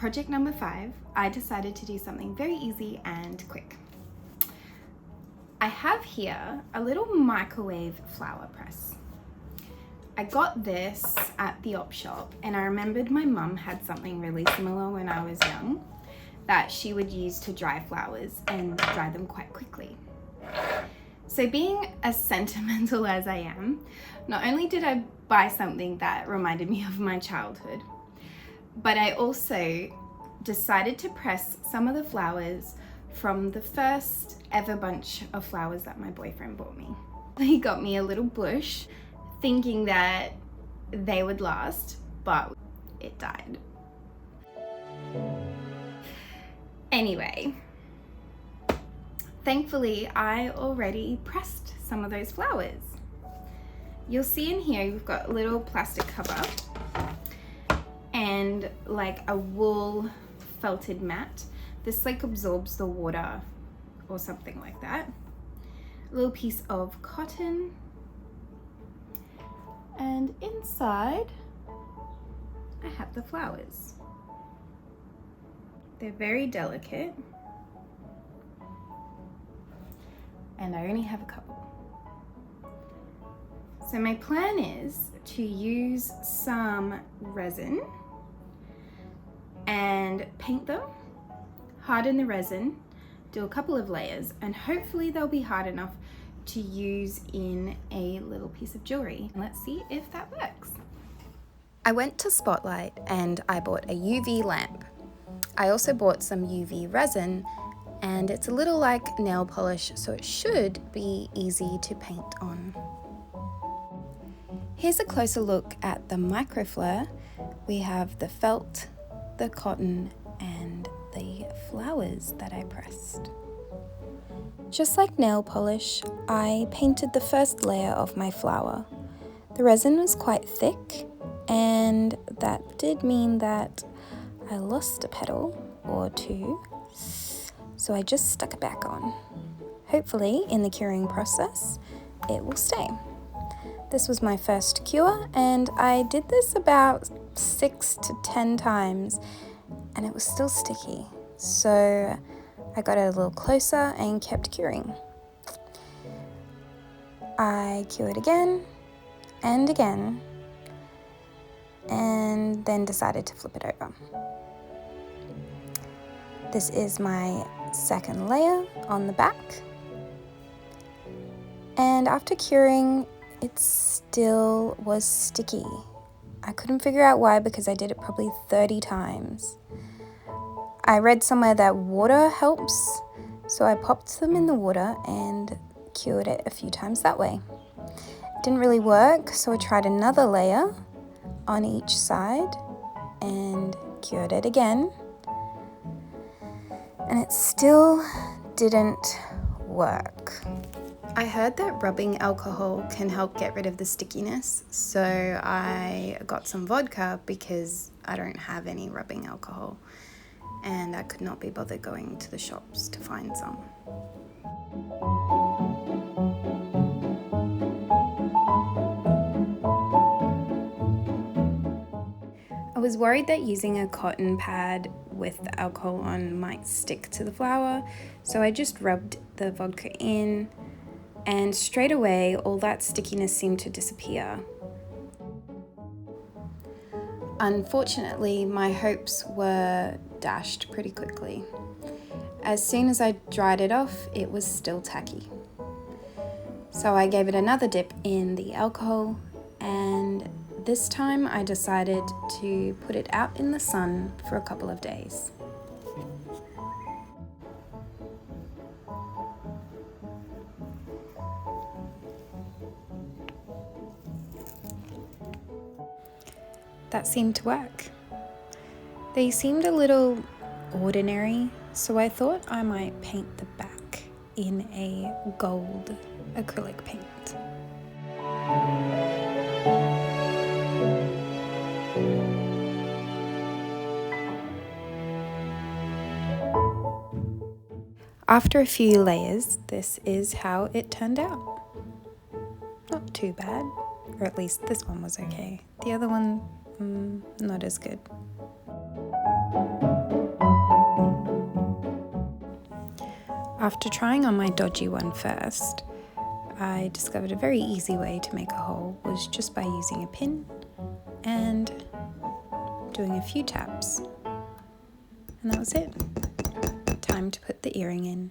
project number 5, I decided to do something very easy and quick. I have here a little microwave flower press. I got this at the op shop, and I remembered my mum had something really similar when I was young that she would use to dry flowers and dry them quite quickly. So being as sentimental as I am, not only did I buy something that reminded me of my childhood, but I also decided to press some of the flowers from the first ever bunch of flowers that my boyfriend bought me. He got me a little bush thinking that they would last, but it died. Anyway, thankfully I already pressed some of those flowers. You'll see in here we've got a little plastic cover and like a wool felted mat. This like absorbs the water or something like that. A little piece of cotton, and inside I have the flowers. They're very delicate and I only have a couple. So my plan is to use some resin and paint them, harden the resin, do a couple of layers, and hopefully they'll be hard enough to use in a little piece of jewelry. Let's see if that works. I went to Spotlight and I bought a UV lamp. I also bought some UV resin, and it's a little like nail polish, so it should be easy to paint on. Here's a closer look at the microflare. We have the felt, the cotton, and the flowers that I pressed. Just like nail polish, I painted the first layer of my flower. The resin was quite thick, and that did mean that I lost a petal or two, so I just stuck it back on. Hopefully, in the curing process, it will stay. This was my first cure, and I did this about 6 to 10 times, and it was still sticky. So I got it a little closer and kept curing. I cured again and again, and then decided to flip it over. This is my second layer on the back, and after curing, it still was sticky. I couldn't figure out why, because I did it probably 30 times. I read somewhere that water helps, so I popped them in the water and cured it a few times that way. It didn't really work, so I tried another layer on each side and cured it again, and it still didn't work. I heard that rubbing alcohol can help get rid of the stickiness, so I got some vodka because I don't have any rubbing alcohol, and I could not be bothered going to the shops to find some. I was worried that using a cotton pad with the alcohol on might stick to the flower, so I just rubbed the vodka in, and straight away all that stickiness seemed to disappear. Unfortunately, my hopes were dashed pretty quickly. As soon as I dried it off, it was still tacky. So I gave it another dip in the alcohol, and this time I decided to put it out in the sun for a couple of days. That seemed to work. They seemed a little ordinary, so I thought I might paint the back in a gold acrylic paint. After a few layers, this is how it turned out. Not too bad, or at least this one was okay. The other one, not as good. After trying on my dodgy one first, I discovered a very easy way to make a hole was just by using a pin and doing a few taps. And that was it. Time to put the earring in.